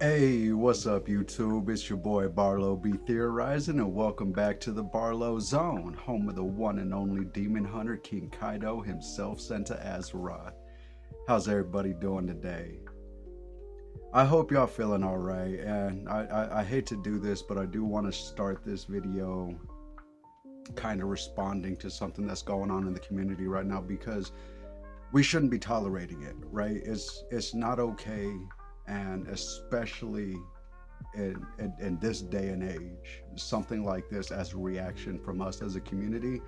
Hey, what's up, YouTube? It's your boy Barlo.b.theorizing, and welcome back to the Barlow Zone, home of the one and only demon hunter King Kaido himself sent to Azeroth. How's everybody doing today? I hope y'all feeling all right, and I hate to do this, but I do want to start this video kind of responding to something that's going on in the community right now because we shouldn't be tolerating it, right? It's not okay, and especially in this day and age, something like this as a reaction from us as a community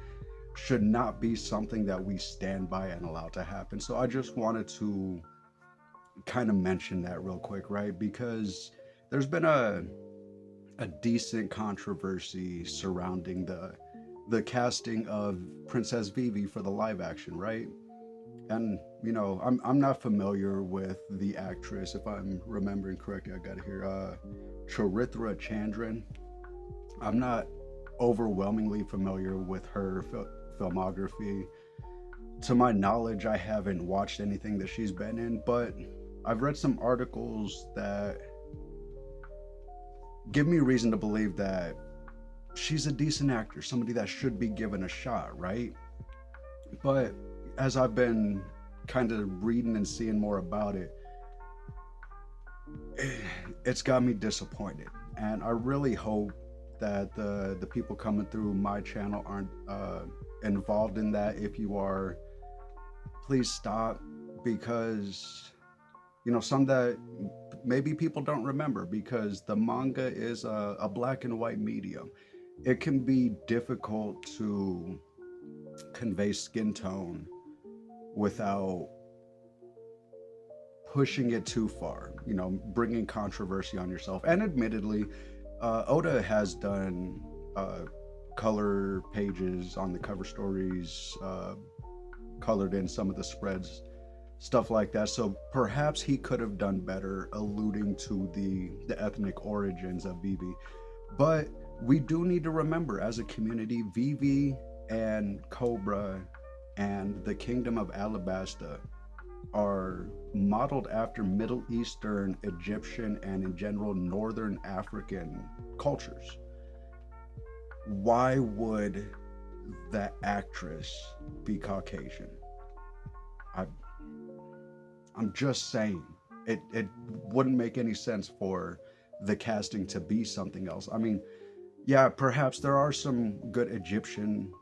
should not be something that we stand by and allow to happen. So I just wanted to kind of mention that real quick, right? Because there's been a decent controversy surrounding the casting of Princess Vivi for the live action, right? And I'm not familiar with the actress. If I'm remembering correctly, I got here Charithra Chandran. I'm not overwhelmingly familiar with her filmography. To my knowledge, I haven't watched anything that she's been in, but I've read some articles that give me reason to believe that she's a decent actor, somebody that should be given a shot, right? But as I've been kind of reading and seeing more about it, it's got me disappointed. And I really hope that the people coming through my channel aren't involved in that. If you are, please stop, because some that maybe people don't remember, because the manga is a black and white medium. It can be difficult to convey skin tone without pushing it too far, bringing controversy on yourself. And admittedly, Oda has done color pages on the cover stories, colored in some of the spreads, stuff like that. So perhaps he could have done better alluding to the ethnic origins of Vivi. But we do need to remember, as a community, Vivi and Cobra and the Kingdom of Alabasta are modeled after Middle Eastern, Egyptian, and in general Northern African cultures. Why would that actress be Caucasian? I, I'm just saying, it wouldn't make any sense for the casting to be something else. I mean, yeah, perhaps there are some good Egyptian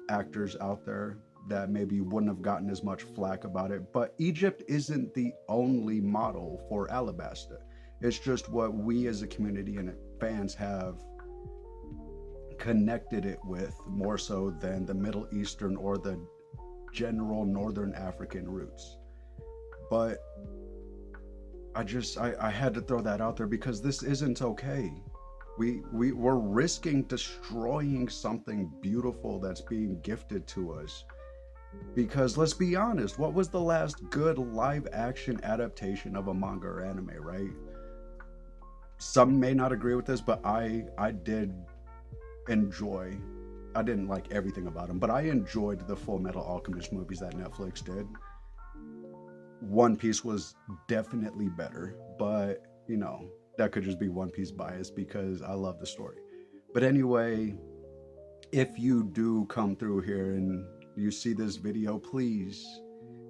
actors out there that maybe wouldn't have gotten as much flack about it, but Egypt isn't the only model for Alabasta. It's just what we as a community and fans have connected it with more so than the Middle Eastern or the general Northern African roots. But I had to throw that out there because this isn't okay. We're risking destroying something beautiful that's being gifted to us. Because let's be honest, what was the last good live action adaptation of a manga or anime, right? Some may not agree with this, but I did enjoy. I didn't like everything about them, but I enjoyed the Full Metal Alchemist movies that Netflix did. One Piece was definitely better, but that could just be One Piece bias because I love the story. But anyway, if you do come through here and you see this video, please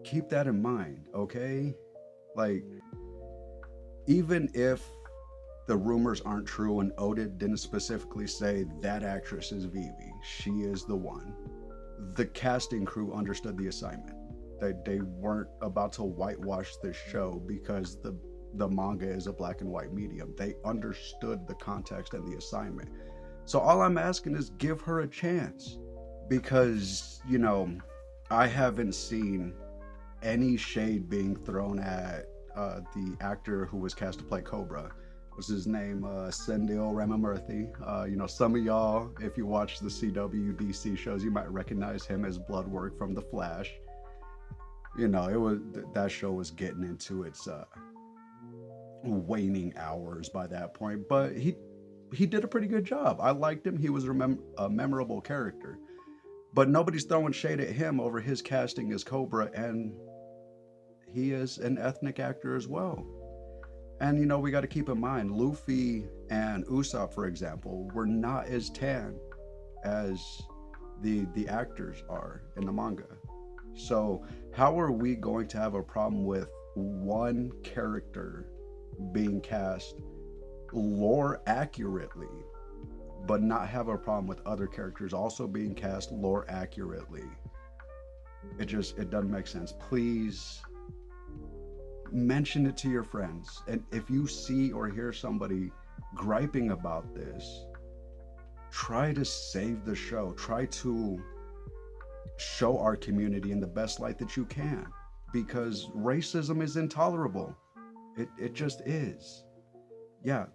keep that in mind, okay? Like, even if the rumors aren't true and Oda didn't specifically say that actress is Vivi, she is the one, the casting crew understood the assignment. They weren't about to whitewash this show because the manga is a black and white medium. They understood the context and the assignment. So all I'm asking is give her a chance, because I haven't seen any shade being thrown at the actor who was cast to play Cobra. What's his name? Sendil Ramamurthy. Some of y'all, if you watch the CWDC shows, you might recognize him as Bloodwork from The Flash. It was that show was getting into its waning hours by that point, but he did a pretty good job. I liked him. He was a memorable character. But nobody's throwing shade at him over his casting as Cobra, and he is an ethnic actor as well. And we got to keep in mind, Luffy and Usopp, for example, were not as tan as the actors are in the manga. So how are we going to have a problem with one character being cast lore accurately, but not have a problem with other characters also being cast lore accurately? It doesn't make sense. Please mention it to your friends. And if you see or hear somebody griping about this, try to save the show. Try to show our community in the best light that you can, because racism is intolerable. It just is. Yeah,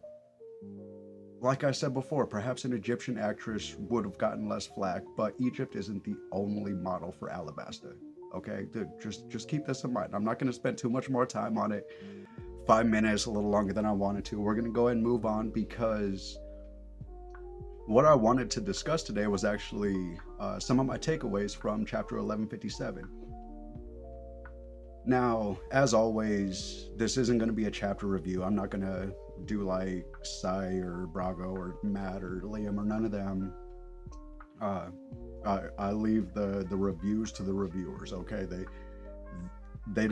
like I said before, perhaps an Egyptian actress would have gotten less flack, but Egypt isn't the only model for Alabasta. Okay, just keep this in mind. I'm not going to spend too much more time on it. 5 minutes, a little longer than I wanted to. We're going to go ahead and move on, because what I wanted to discuss today was actually some of my takeaways from chapter 1157. Now, as always, this isn't going to be a chapter review. I'm not going to do like Sai or Brago or Matt or Liam or none of them. I leave the reviews to the reviewers. Okay, they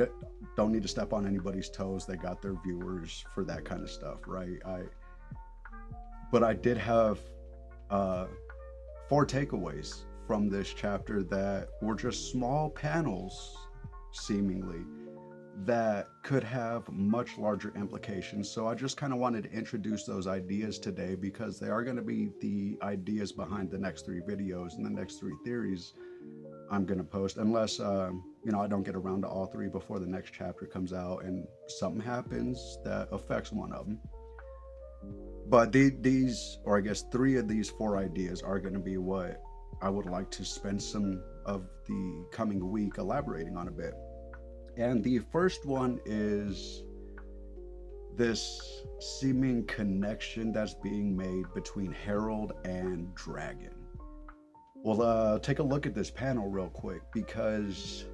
don't need to step on anybody's toes. They got their viewers for that kind of stuff, right? But I did have 4 takeaways from this chapter that were just small panels, seemingly, that could have much larger implications. So I just kind of wanted to introduce those ideas today, because they are going to be the ideas behind the next 3 videos and the next 3 theories I'm going to post, unless I don't get around to all 3 before the next chapter comes out and something happens that affects one of them. But these, or I guess 3 of these 4 ideas, are going to be what I would like to spend some of the coming week elaborating on a bit. And the first one is this seeming connection that's being made between Herald and Dragon. Well, take a look at this panel real quick, because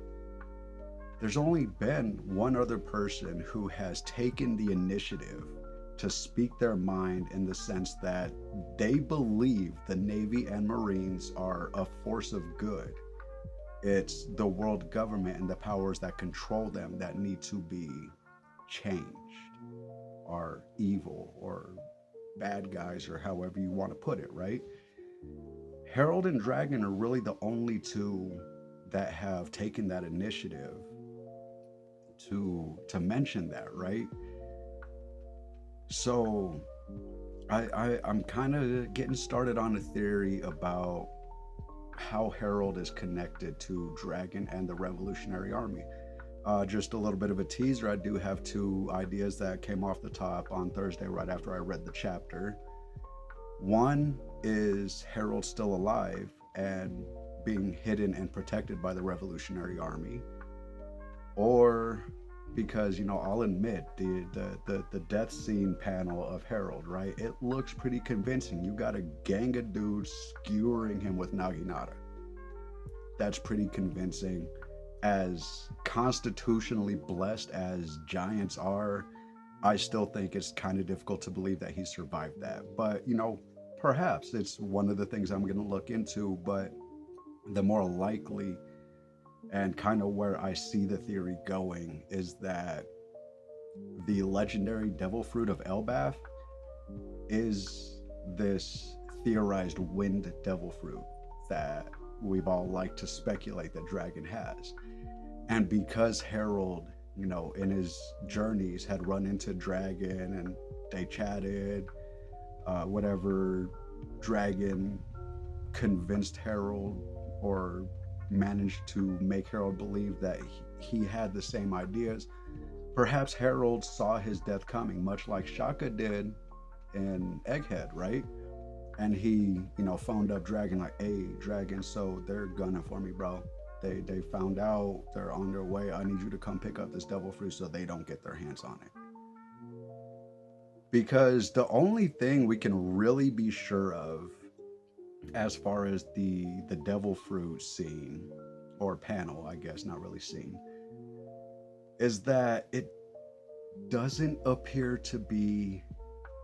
there's only been one other person who has taken the initiative to speak their mind, in the sense that they believe the Navy and Marines are a force of good. It's the world government and the powers that control them that need to be changed, are evil or bad guys, or however you want to put it, right? Herald and Dragon are really the only 2 that have taken that initiative to mention that, right? So I'm kind of getting started on a theory about how Herald is connected to Dragon and the Revolutionary Army. Just a little bit of a teaser. I do have 2 ideas that came off the top on Thursday right after I read the chapter. One is Herald still alive and being hidden and protected by the Revolutionary Army, or because I'll admit the death scene panel of Herald, right? It looks pretty convincing. You got a gang of dudes skewering him with Naginata. That's pretty convincing. As constitutionally blessed as giants are, I still think it's kind of difficult to believe that he survived that. But perhaps it's one of the things I'm going to look into. But the more likely, and kind of where I see the theory going, is that the legendary devil fruit of Elbath is this theorized wind devil fruit that we've all liked to speculate that Dragon has. And because Herald, in his journeys had run into Dragon and they chatted, whatever, Dragon convinced Herald, or managed to make Herald believe that he had the same ideas. Perhaps Herald saw his death coming, much like Shaka did in Egghead, right? And he, phoned up Dragon like, "Hey, Dragon, so they're gunning for me, bro. They found out, they're on their way. I need you to come pick up this devil fruit so they don't get their hands on it." Because the only thing we can really be sure of, as far as the devil fruit scene, or panel, I guess, not really scene, is that doesn't appear to be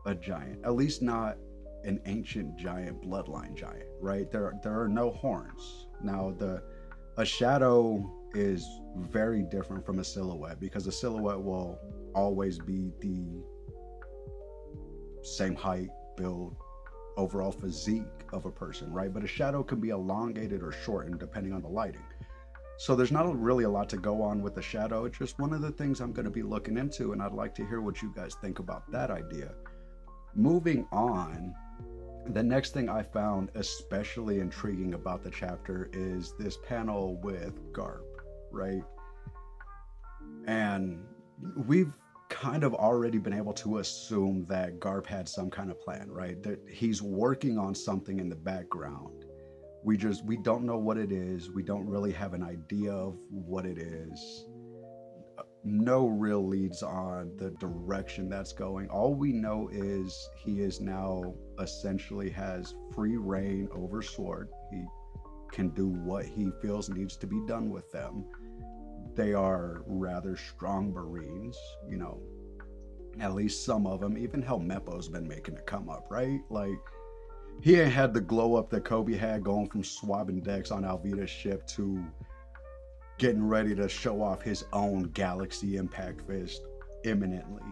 a giant, at least not an ancient giant bloodline giant, right? There are no horns. Now the a shadow is very different from a silhouette because a silhouette will always be the same height, build, overall physique of a person, right? But a shadow can be elongated or shortened depending on the lighting. So there's not really a lot to go on with the shadow. It's just one of the things I'm going to be looking into, and I'd like to hear what you guys think about that idea. Moving on, the next thing I found especially intriguing about the chapter is this panel with Garp, right? And we've kind of already been able to assume that Garp had some kind of plan, right? That he's working on something in the background. We don't know what it is. We don't really have an idea of what it is. No real leads on the direction that's going. All we know is he is now essentially has free reign over Sword. He can do what he feels needs to be done with them. They are rather strong Marines, you know, at least some of them. Even Helmeppo's been making a come up, right? Like, he ain't had the glow up that Kobe had going from swabbing decks on Alvida's ship to getting ready to show off his own Galaxy Impact Fist imminently.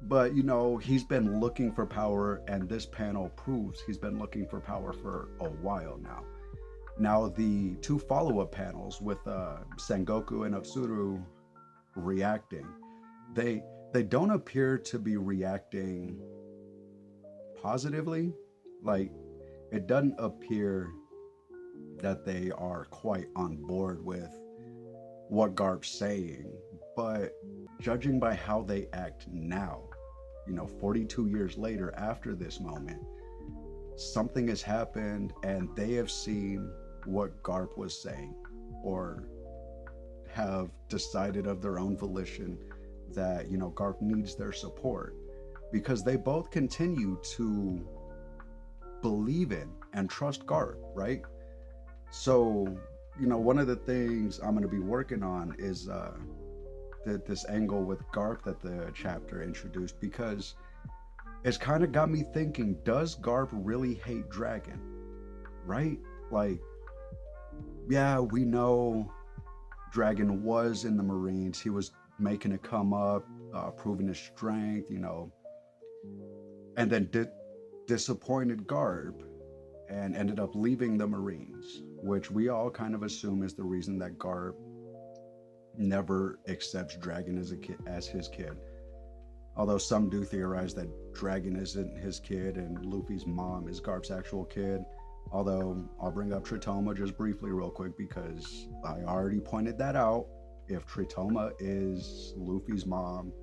But, you know, he's been looking for power, and this panel proves he's been looking for power for a while now. Now, the two follow up panels with Sengoku and Utsuru reacting, they they don't appear to be reacting positively. Like, it doesn't appear that they are quite on board with what Garp's saying, but judging by how they act now, you know, 42 years later after this moment, something has happened and they have seen what Garp was saying, or have decided of their own volition that, you know, Garp needs their support, because they both continue to believe in and trust Garp, right? So, you know, one of the things I'm going to be working on is this angle with Garp that the chapter introduced, because it's kind of got me thinking, does Garp really hate Dragon? Right? Like, yeah, we know Dragon was in the Marines. He was making a come up, proving his strength, you know, and then disappointed Garp and ended up leaving the Marines, which we all kind of assume is the reason that Garp never accepts Dragon as a kid, as his kid. Although some do theorize that Dragon isn't his kid and Luffy's mom is Garp's actual kid. Although I'll bring up Tritoma just briefly real quick, because I already pointed that out. If Tritoma is Luffy's mom,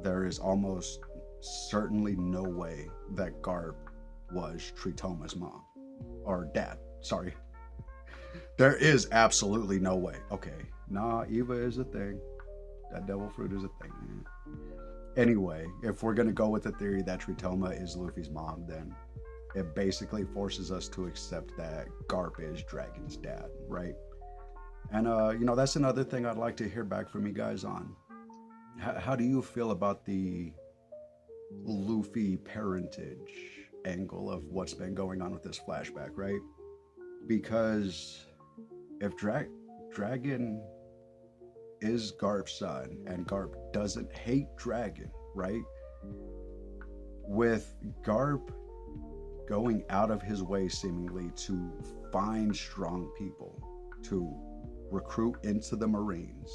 there is almost certainly no way that Garp was Tritoma's mom or dad. Sorry. There is absolutely no way. Okay. Nah, Eva is a thing. That devil fruit is a thing. Anyway, if we're going to go with the theory that Tritoma is Luffy's mom, then it basically forces us to accept that Garp is Dragon's dad, right? And, you know, that's another thing I'd like to hear back from you guys on. How do you feel about the Luffy parentage angle of what's been going on with this flashback, right? Because if Dragon is Garp's son and Garp doesn't hate Dragon, right? With Garp going out of his way seemingly to find strong people to recruit into the Marines,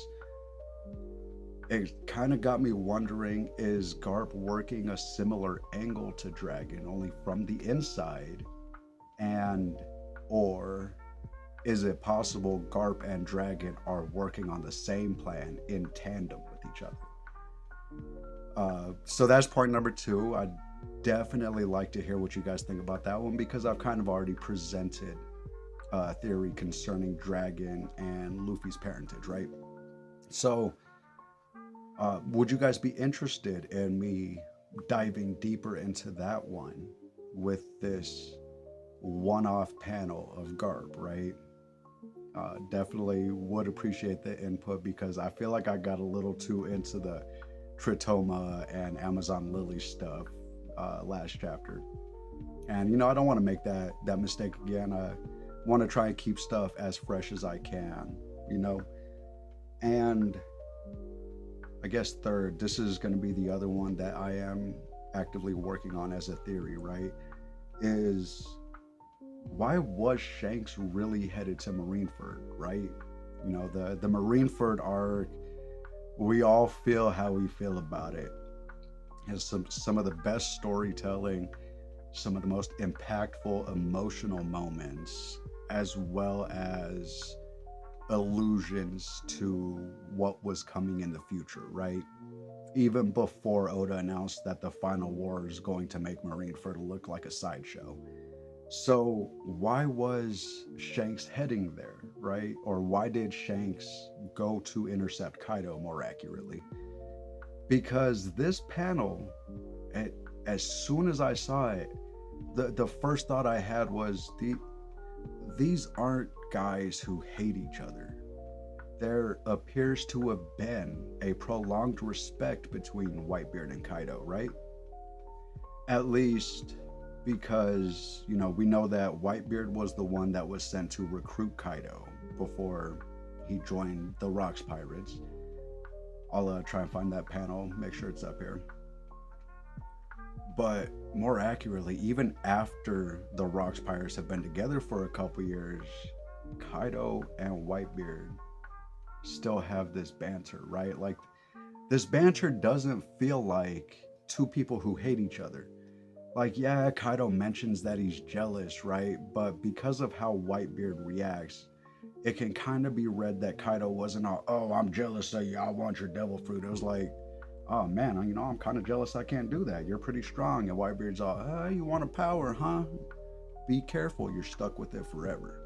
it kind of got me wondering, is Garp working a similar angle to Dragon, only from the inside? And, or is it possible Garp and Dragon are working on the same plan in tandem with each other? So that's point number two. I'd definitely like to hear what you guys think about that one, because I've kind of already presented a theory concerning Dragon and Luffy's parentage, right? So, would you guys be interested in me diving deeper into that one with this one-off panel of Garp, right? Definitely would appreciate the input because I feel like I got a little too into the Tritoma and Amazon Lily stuff last chapter. And I don't want to make that mistake again. I want to try and keep stuff as fresh as I can, you know. And I guess third, this is going to be the other one that I am actively working on as a theory, right? Is why was Shanks really headed to Marineford, right? The Marineford arc, we all feel how we feel about it. It has some of the best storytelling, some of the most impactful emotional moments, as well as allusions to what was coming in the future, right? Even before Oda announced that the final war is going to make Marineford look like a sideshow. So, why was Shanks heading there, right? Or why did Shanks go to intercept Kaido more accurately? Because this panel, a- as soon as I saw it, the first thought I had was these aren't guys who hate each other. There appears to have been a prolonged respect between Whitebeard and Kaido, right? At least because, we know that Whitebeard was the one that was sent to recruit Kaido before he joined the Rocks Pirates. I'll try and find that panel, make sure it's up here. But more accurately, even after the Rocks Pirates have been together for a couple years, Kaido and Whitebeard still have this banter, right? Like, this banter doesn't feel like two people who hate each other. Like, yeah, Kaido mentions that he's jealous, right? But because of how Whitebeard reacts, it can kind of be read that Kaido wasn't all, oh, I'm jealous of you, I want your devil fruit. It was like, oh man, I'm kind of jealous I can't do that. You're pretty strong. And Whitebeard's all, you want a power, huh? Be careful, you're stuck with it forever.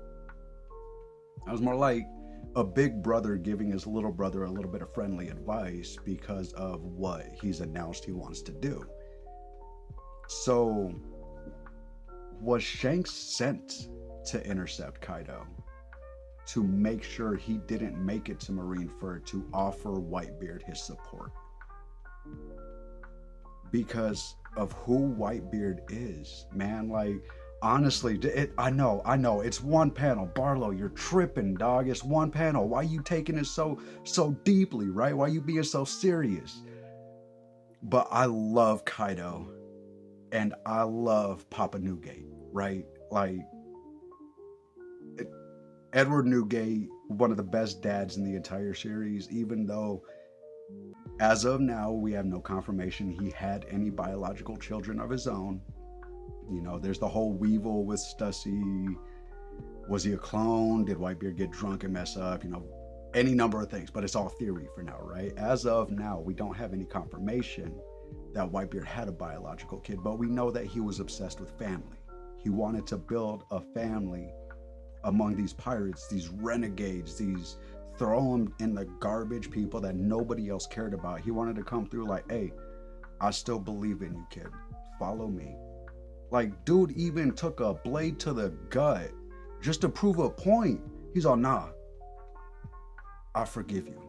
I was more like a big brother giving his little brother a little bit of friendly advice because of what he's announced he wants to do. So, was Shanks sent to intercept Kaido to make sure he didn't make it to Marineford to offer Whitebeard his support? Because of who Whitebeard is, man. Like, honestly, I know, it's one panel. Barlow, you're tripping, dog. It's one panel. Why you taking it so deeply, right? Why you being so serious? But I love Kaido and I love Papa Newgate, right? Like, Edward Newgate, one of the best dads in the entire series, even though as of now we have no confirmation he had any biological children of his own. There's the whole Weevil with Stussy. Was he a clone? Did Whitebeard get drunk and mess up? Any number of things, but it's all theory for now, right? As of now, we don't have any confirmation that Whitebeard had a biological kid, but we know that he was obsessed with family. He wanted to build a family among these pirates, these renegades, these throw them in the garbage people that nobody else cared about. He wanted to come through like, hey, I still believe in you, kid. Follow me. Like, dude even took a blade to the gut just to prove a point. He's all, nah, I forgive you.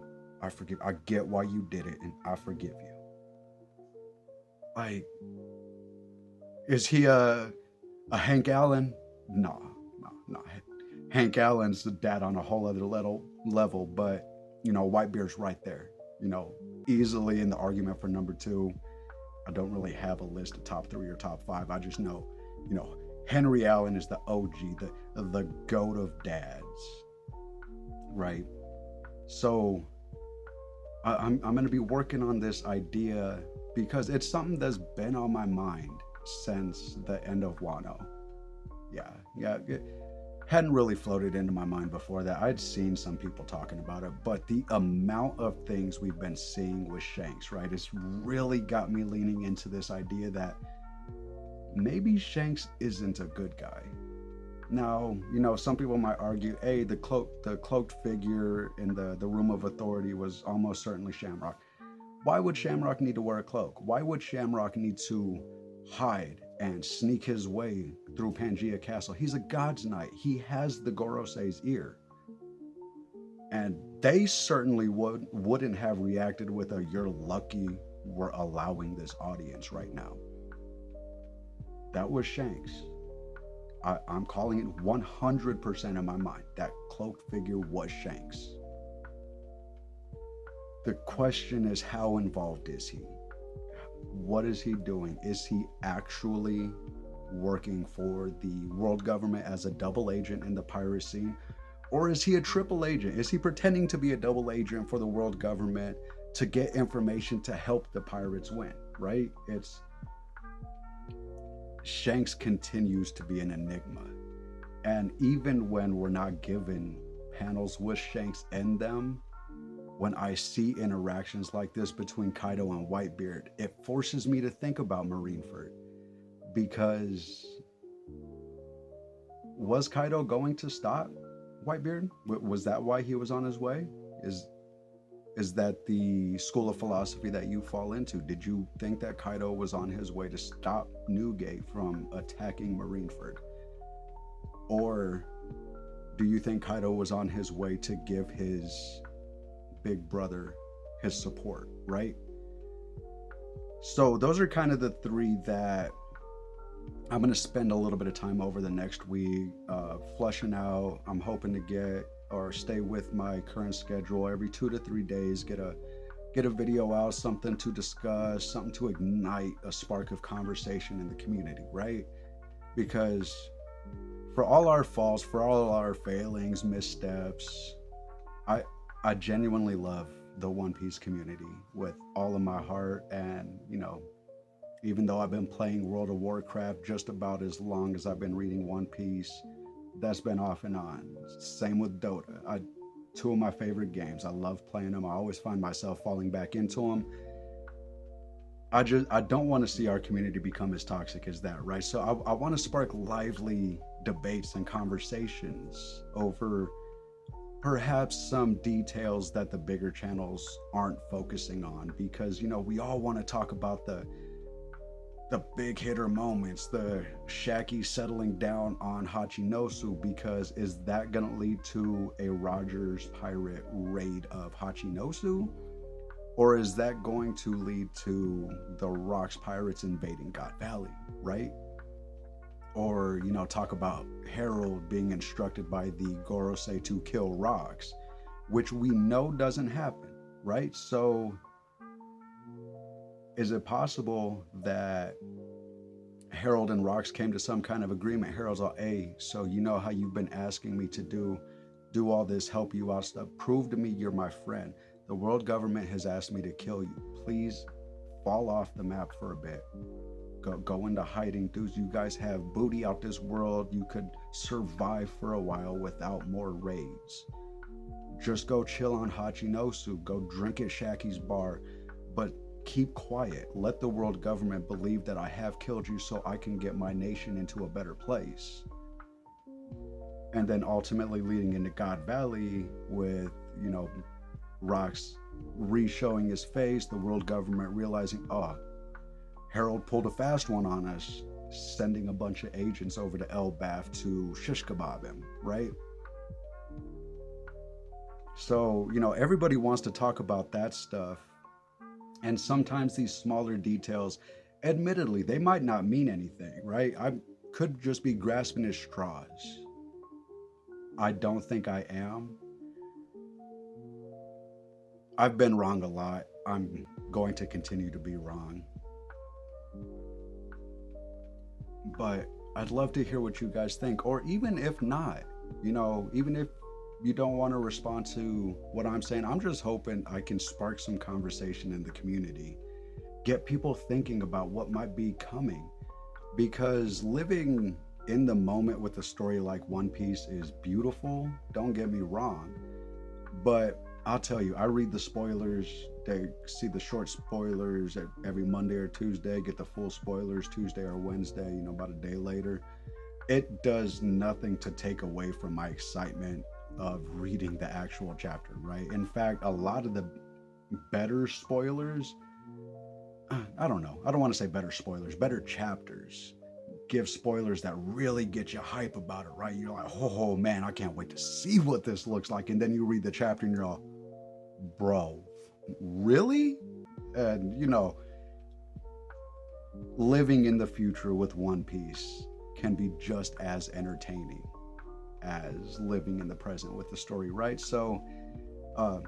I get why you did it, and I forgive you. Like, is he a Hank Allen? Nah, nah. Hank Allen's the dad on a whole other level, but Whitebeard's right there. Easily in the argument for number two. I don't really have a list of top three or top five. I just know, Henry Allen is the OG, the goat of dads, right? So I'm going to be working on this idea because it's something that's been on my mind since the end of Wano. Yeah, it hadn't really floated into my mind before that. I'd seen some people talking about it, but the amount of things we've been seeing with Shanks, right, it's really got me leaning into this idea that maybe Shanks isn't a good guy. Now, some people might argue, hey, the cloaked figure in the room of authority was almost certainly Shamrock. Why would Shamrock need to wear a cloak? Why would Shamrock need to hide and sneak his way through Pangea Castle? He's a God's Knight. He has the Gorosei's ear. And they certainly wouldn't have reacted with a "you're lucky we're allowing this audience right now." That was Shanks. I'm calling it 100% in my mind. That cloaked figure was Shanks. The question is, how involved is he? What is he doing? Is he actually working for the world government as a double agent in the pirate scene? Or is he a triple agent? Is he pretending to be a double agent for the world government to get information to help the pirates win? Right? It's Shanks continues to be an enigma. And even when we're not given panels with Shanks in them, when I see interactions like this between Kaido and Whitebeard, it forces me to think about Marineford. Because was Kaido going to stop Whitebeard? Was that why he was on his way? Is that the school of philosophy that you fall into? Did you think that Kaido was on his way to stop Newgate from attacking Marineford? Or do you think Kaido was on his way to give his big brother his support, right? So those are kind of the three that I'm going to spend a little bit of time over the next week fleshing out. I'm hoping to get or stay with my current schedule every 2 to 3 days, get a video out, something to discuss, something to ignite a spark of conversation in the community, right? Because for all our faults, for all our failings, missteps, I genuinely love the One Piece community with all of my heart. And, even though I've been playing World of Warcraft just about as long as I've been reading One Piece, that's been off and on. Same with Dota. Two of my favorite games. I love playing them. I always find myself falling back into them. I don't want to see our community become as toxic as that, right? So I want to spark lively debates and conversations over perhaps some details that the bigger channels aren't focusing on, because we all want to talk about the big hitter moments, the Shaggy settling down on Hachinosu, because is that going to lead to a Rogers pirate raid of Hachinosu? Or is that going to lead to the Rocks pirates invading God Valley, right? Or, talk about Harold being instructed by the Gorosei to kill Rocks, which we know doesn't happen, right? So is it possible that Harold and Rocks came to some kind of agreement? Harold's like, hey, so you know how you've been asking me to do all this, help you out stuff. Prove to me you're my friend. The world government has asked me to kill you. Please fall off the map for a bit. Go into hiding. Dudes, you guys have booty out this world. You could survive for a while without more raids. Just go chill on Hachinosu. Go drink at Shaki's bar. But keep quiet. Let the world government believe that I have killed you so I can get my nation into a better place. And then ultimately leading into God Valley with, Rocks re-showing his face, the world government realizing, oh, Harold pulled a fast one on us, sending a bunch of agents over to Elbaf to shish kebab him, right? So, everybody wants to talk about that stuff. And sometimes these smaller details, admittedly, they might not mean anything, right? I could just be grasping at straws. I don't think I am. I've been wrong a lot. I'm going to continue to be wrong. But I'd love to hear what you guys think. Or even if not, even if you don't want to respond to what I'm saying, I'm just hoping I can spark some conversation in the community. Get people thinking about what might be coming. Because living in the moment with a story like One Piece is beautiful, don't get me wrong. But I'll tell you, I read the spoilers. They see the short spoilers every Monday or Tuesday, get the full spoilers Tuesday or Wednesday, about a day later. It does nothing to take away from my excitement of reading the actual chapter, right? In fact, a lot of the better spoilers, I don't know. I don't want to say better spoilers, better chapters give spoilers that really get you hype about it, right? You're like, oh man, I can't wait to see what this looks like. And then you read the chapter and you're all, bro, really? And living in the future with One Piece can be just as entertaining as living in the present with the story, right? So, uh,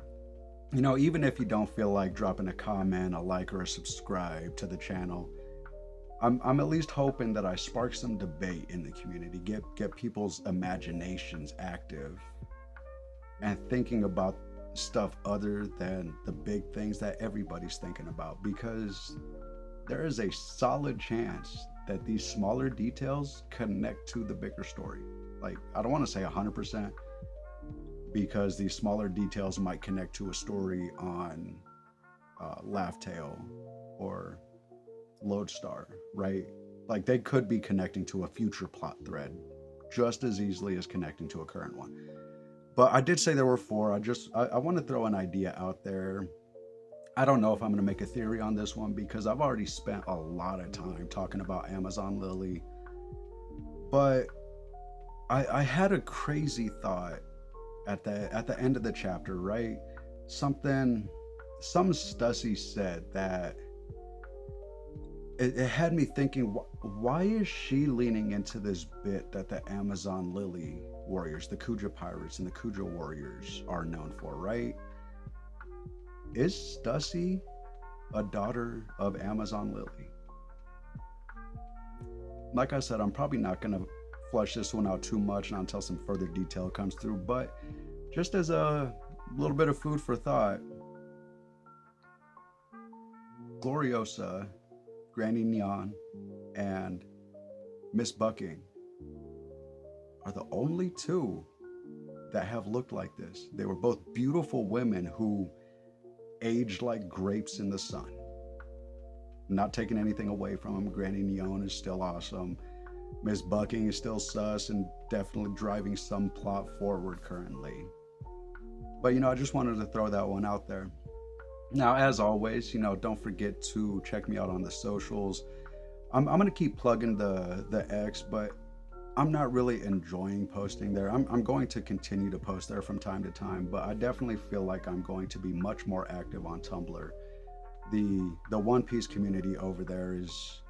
even if you don't feel like dropping a comment, a like, or a subscribe to the channel, I'm at least hoping that I spark some debate in the community, get people's imaginations active, and thinking about stuff other than the big things that everybody's thinking about, because there is a solid chance that these smaller details connect to the bigger story. Like, I don't want to say 100%, because these smaller details might connect to a story on Laugh Tale or Lodestar, right? Like, they could be connecting to a future plot thread just as easily as connecting to a current one. But I did say there were four. I want to throw an idea out there. I don't know if I'm going to make a theory on this one, because I've already spent a lot of time talking about Amazon Lily. But I had a crazy thought at the end of the chapter, right? Some Stussy said that it had me thinking, why is she leaning into this bit that the Amazon Lily warriors, the Kuja pirates and the Kuja warriors, are known for, right? Is Stussy a daughter of Amazon Lily? Like I said, I'm probably not going to flesh this one out too much not until some further detail comes through, but just as a little bit of food for thought, Gloriosa, Granny Neon, and Miss Bucking are the only two that have looked like this. They were both beautiful women who aged like grapes in the sun. Not taking anything away from them. Granny Neon is still awesome. Miss Bucking is still sus and definitely driving some plot forward currently. But I just wanted to throw that one out there. Now, as always, don't forget to check me out on the socials. I'm gonna keep plugging the X, but I'm not really enjoying posting there. I'm going to continue to post there from time to time, but I definitely feel like I'm going to be much more active on Tumblr. The One Piece community over there is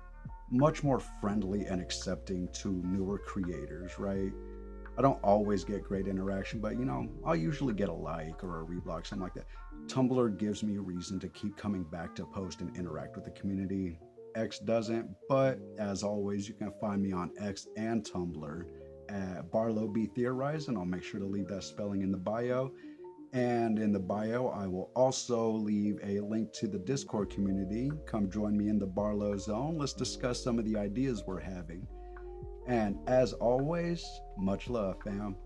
much more friendly and accepting to newer creators, right? I don't always get great interaction, but I'll usually get a like or a reblock, something like that. Tumblr gives me a reason to keep coming back to post and interact with the community. X doesn't, but as always, you can find me on X and Tumblr at Barlo.b.theorizing. I'll make sure to leave that spelling in the bio. And in the bio, I will also leave a link to the Discord community. Come join me in the Barlo zone. Let's discuss some of the ideas we're having. And as always, much love, fam.